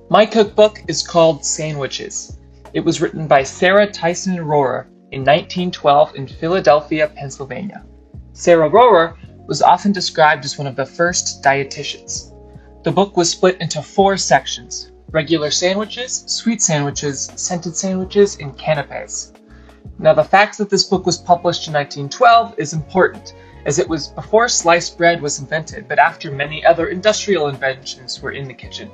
My cookbook is called Sandwiches. It was written by Sarah Tyson Rohrer in 1912 in Philadelphia, Pennsylvania. Sarah Rohrer was often described as one of the first dietitians. The book was split into 4 sections: regular sandwiches, sweet sandwiches, scented sandwiches, and canapes. Now, the fact that this book was published in 1912 is important, as it was before sliced bread was invented, but after many other industrial inventions were in the kitchen.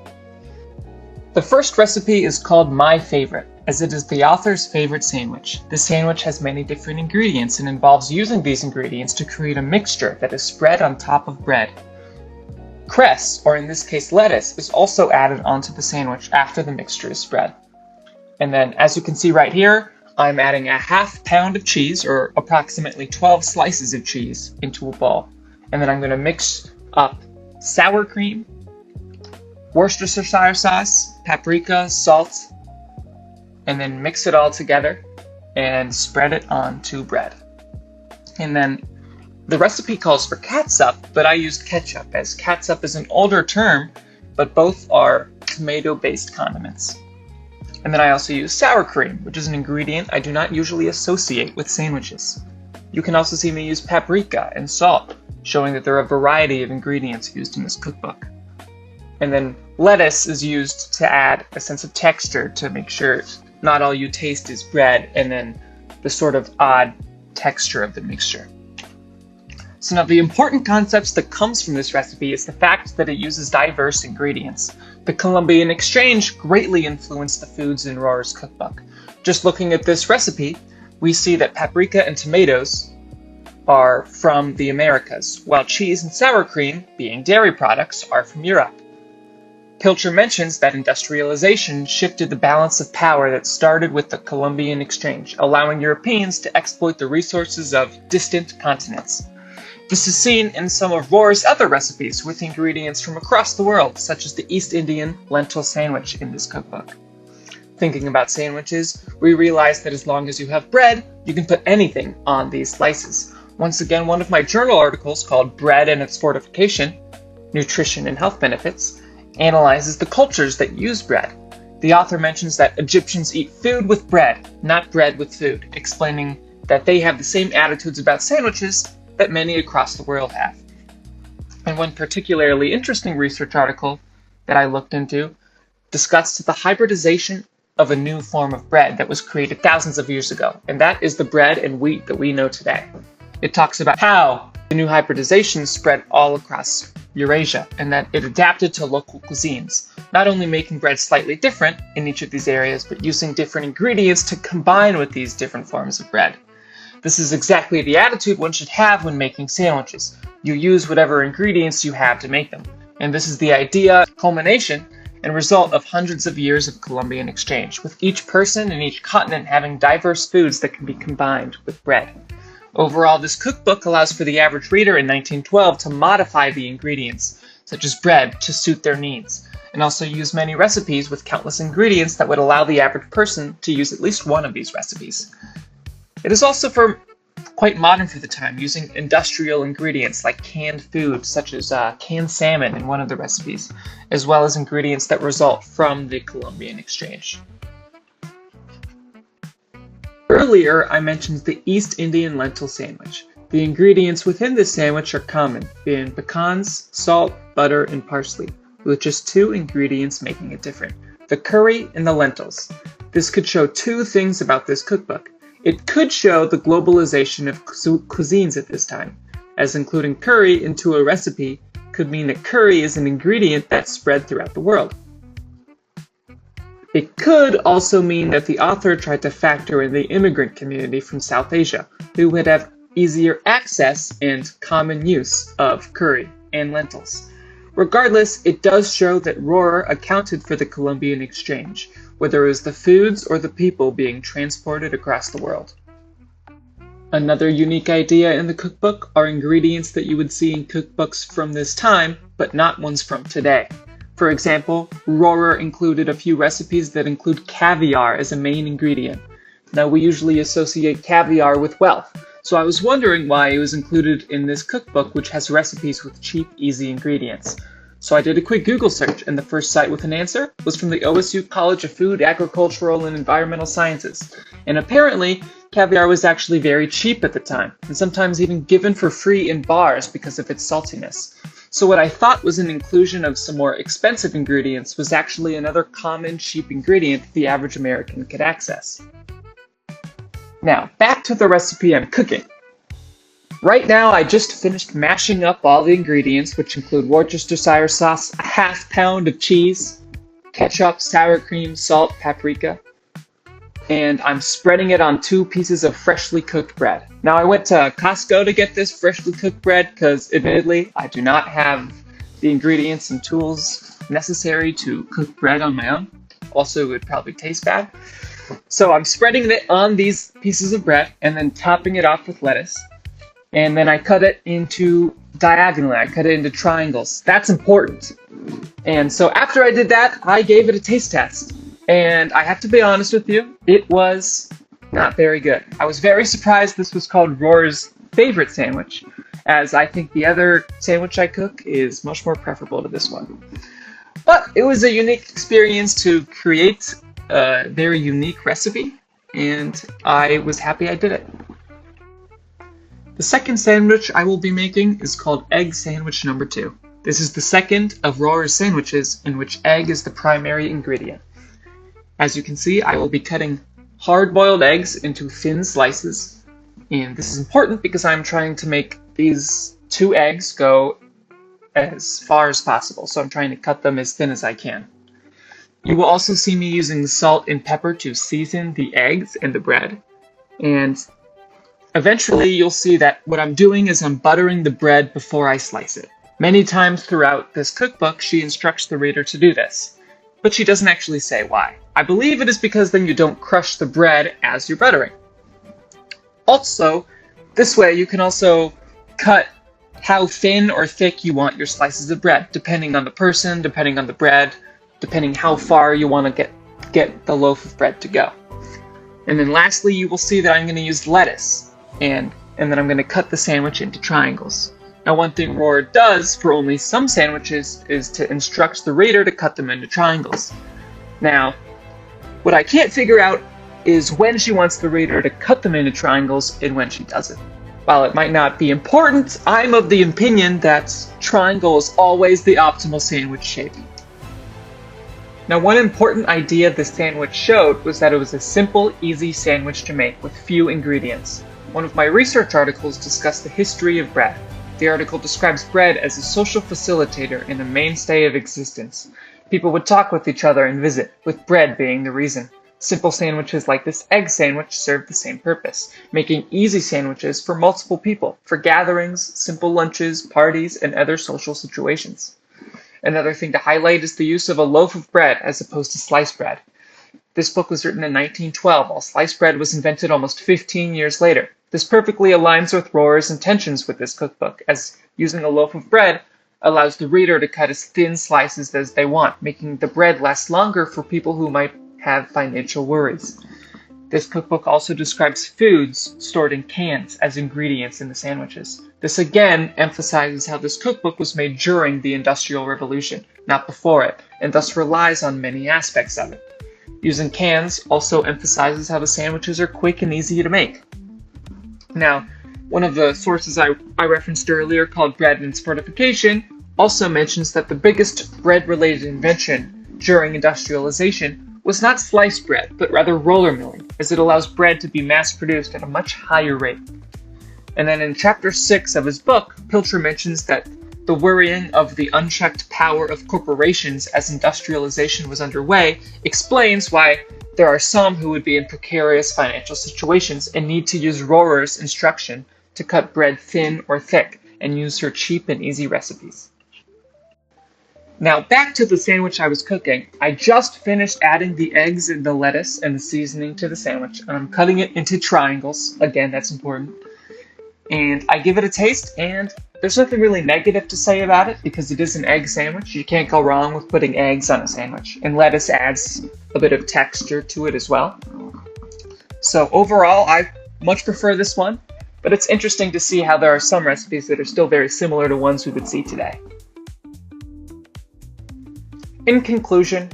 The first recipe is called My Favorite, as it is the author's favorite sandwich. This sandwich has many different ingredients and involves using these ingredients to create a mixture that is spread on top of bread. Cress, or in this case lettuce, is also added onto the sandwich after the mixture is spread. And then, as you can see right here, I'm adding a ½ pound of cheese, or approximately 12 slices of cheese, into a bowl. And then I'm going to mix up sour cream, Worcestershire sauce, paprika, salt, and then mix it all together and spread it onto bread. And then the recipe calls for catsup, but I used ketchup, as catsup is an older term, but both are tomato-based condiments. And then I also use sour cream, which is an ingredient I do not usually associate with sandwiches. You can also see me use paprika and salt, showing that there are a variety of ingredients used in this cookbook. And then lettuce is used to add a sense of texture to make sure not all you taste is bread, and then the sort of odd texture of the mixture. So now the important concepts that comes from this recipe is the fact that it uses diverse ingredients. The Columbian Exchange greatly influenced the foods in Rohrer's cookbook. Just looking at this recipe, we see that paprika and tomatoes are from the Americas, while cheese and sour cream, being dairy products, are from Europe. Pilcher mentions that industrialization shifted the balance of power that started with the Columbian Exchange, allowing Europeans to exploit the resources of distant continents. This is seen in some of Rohrer's other recipes with ingredients from across the world, such as the East Indian lentil sandwich in this cookbook. Thinking about sandwiches, we realize that as long as you have bread, you can put anything on these slices. Once again, one of my journal articles called Bread and Its Fortification, Nutrition and Health Benefits, analyzes the cultures that use bread. The author mentions that Egyptians eat food with bread, not bread with food, explaining that they have the same attitudes about sandwiches that many across the world have. And one particularly interesting research article that I looked into discussed the hybridization of a new form of bread that was created thousands of years ago, and that is the bread and wheat that we know today. It talks about how the new hybridization spread all across Eurasia, and that it adapted to local cuisines, not only making bread slightly different in each of these areas, but using different ingredients to combine with these different forms of bread. This is exactly the attitude one should have when making sandwiches. You use whatever ingredients you have to make them. And this is the idea, culmination, and result of hundreds of years of Columbian exchange, with each person in each continent having diverse foods that can be combined with bread. Overall, this cookbook allows for the average reader in 1912 to modify the ingredients, such as bread, to suit their needs, and also use many recipes with countless ingredients that would allow the average person to use at least one of these recipes. It is also quite modern for the time, using industrial ingredients like canned food, such as canned salmon in one of the recipes, as well as ingredients that result from the Columbian exchange. Earlier, I mentioned the East Indian lentil sandwich. The ingredients within this sandwich are common, being pecans, salt, butter, and parsley, with just 2 ingredients making it different: the curry and the lentils. This could show 2 things about this cookbook. It could show the globalization of cuisines at this time, as including curry into a recipe could mean that curry is an ingredient that's spread throughout the world. It could also mean that the author tried to factor in the immigrant community from South Asia, who would have easier access and common use of curry and lentils. Regardless, it does show that Rohrer accounted for the Columbian exchange, whether it was the foods or the people being transported across the world. Another unique idea in the cookbook are ingredients that you would see in cookbooks from this time, but not ones from today. For example, Rohrer included a few recipes that include caviar as a main ingredient. Now, we usually associate caviar with wealth, so I was wondering why it was included in this cookbook, which has recipes with cheap, easy ingredients. So I did a quick Google search, and the first site with an answer was from the OSU College of Food, Agricultural, and Environmental Sciences. And apparently, caviar was actually very cheap at the time, and sometimes even given for free in bars because of its saltiness. So what I thought was an inclusion of some more expensive ingredients was actually another common cheap ingredient the average American could access. Now, back to the recipe I'm cooking. Right now, I just finished mashing up all the ingredients, which include Worcestershire sauce, a half pound of cheese, ketchup, sour cream, salt, paprika, and I'm spreading it on 2 pieces of freshly cooked bread. Now, I went to Costco to get this freshly cooked bread because, admittedly, I do not have the ingredients and tools necessary to cook bread on my own. Also, it would probably taste bad. So I'm spreading it on these pieces of bread and then topping it off with lettuce. And then I cut it into diagonally. I cut it into triangles. That's important. And so after I did that, I gave it a taste test. And I have to be honest with you, it was not very good. I was very surprised this was called Roar's favorite sandwich, as I think the other sandwich I cook is much more preferable to this one. But it was a unique experience to create a very unique recipe, and I was happy I did it. The second sandwich I will be making is called Egg Sandwich Number 2. This is the second of Roar's sandwiches in which egg is the primary ingredient. As you can see, I will be cutting hard-boiled eggs into thin slices, and this is important because I'm trying to make these 2 eggs go as far as possible, so I'm trying to cut them as thin as I can. You will also see me using salt and pepper to season the eggs and the bread, and eventually you'll see that what I'm doing is I'm buttering the bread before I slice it. Many times throughout this cookbook, she instructs the reader to do this, but she doesn't actually say why. I believe it is because then you don't crush the bread as you're buttering. Also, this way you can also cut how thin or thick you want your slices of bread, depending on the person, depending on the bread, depending how far you want to get the loaf of bread to go. And then lastly, you will see that I'm going to use lettuce, and then I'm going to cut the sandwich into triangles. Now, one thing Roar does for only some sandwiches is to instruct the reader to cut them into triangles. Now, what I can't figure out is when she wants the reader to cut them into triangles and when she doesn't. While it might not be important, I'm of the opinion that triangle is always the optimal sandwich shape. Now, one important idea the sandwich showed was that it was a simple, easy sandwich to make with few ingredients. One of my research articles discussed the history of bread. The article describes bread as a social facilitator and a mainstay of existence. People would talk with each other and visit, with bread being the reason. Simple sandwiches like this egg sandwich serve the same purpose, making easy sandwiches for multiple people, for gatherings, simple lunches, parties, and other social situations. Another thing to highlight is the use of a loaf of bread as opposed to sliced bread. This book was written in 1912, while sliced bread was invented almost 15 years later. This perfectly aligns with Roar's intentions with this cookbook, as using a loaf of bread allows the reader to cut as thin slices as they want, making the bread last longer for people who might have financial worries. This cookbook also describes foods stored in cans as ingredients in the sandwiches. This again emphasizes how this cookbook was made during the Industrial Revolution, not before it, and thus relies on many aspects of it. Using cans also emphasizes how the sandwiches are quick and easy to make. Now, one of the sources I referenced earlier, called Bread and Fortification, also mentions that the biggest bread-related invention during industrialization was not sliced bread, but rather roller milling, as it allows bread to be mass-produced at a much higher rate. And then in chapter 6 of his book, Pilcher mentions that the worrying of the unchecked power of corporations as industrialization was underway explains why there are some who would be in precarious financial situations and need to use Roar's instruction to cut bread thin or thick and use her cheap and easy recipes. Now back to the sandwich I was cooking. I just finished adding the eggs and the lettuce and the seasoning to the sandwich, and I'm cutting it into triangles. Again, that's important. And I give it a taste, and there's nothing really negative to say about it because it is an egg sandwich. You can't go wrong with putting eggs on a sandwich, and lettuce adds a bit of texture to it as well. So overall, I much prefer this one, but it's interesting to see how there are some recipes that are still very similar to ones we would see today. In conclusion,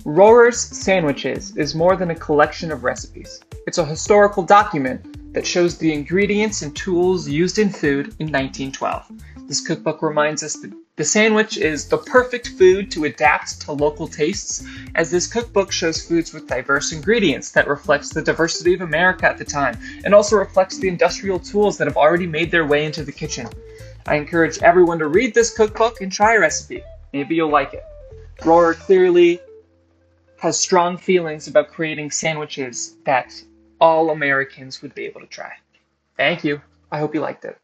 Rohrer's Sandwiches is more than a collection of recipes. It's a historical document that shows the ingredients and tools used in food in 1912. This cookbook reminds us that the sandwich is the perfect food to adapt to local tastes, as this cookbook shows foods with diverse ingredients that reflects the diversity of America at the time, and also reflects the industrial tools that have already made their way into the kitchen. I encourage everyone to read this cookbook and try a recipe. Maybe you'll like it. Rohrer clearly has strong feelings about creating sandwiches that all Americans would be able to try. Thank you. I hope you liked it.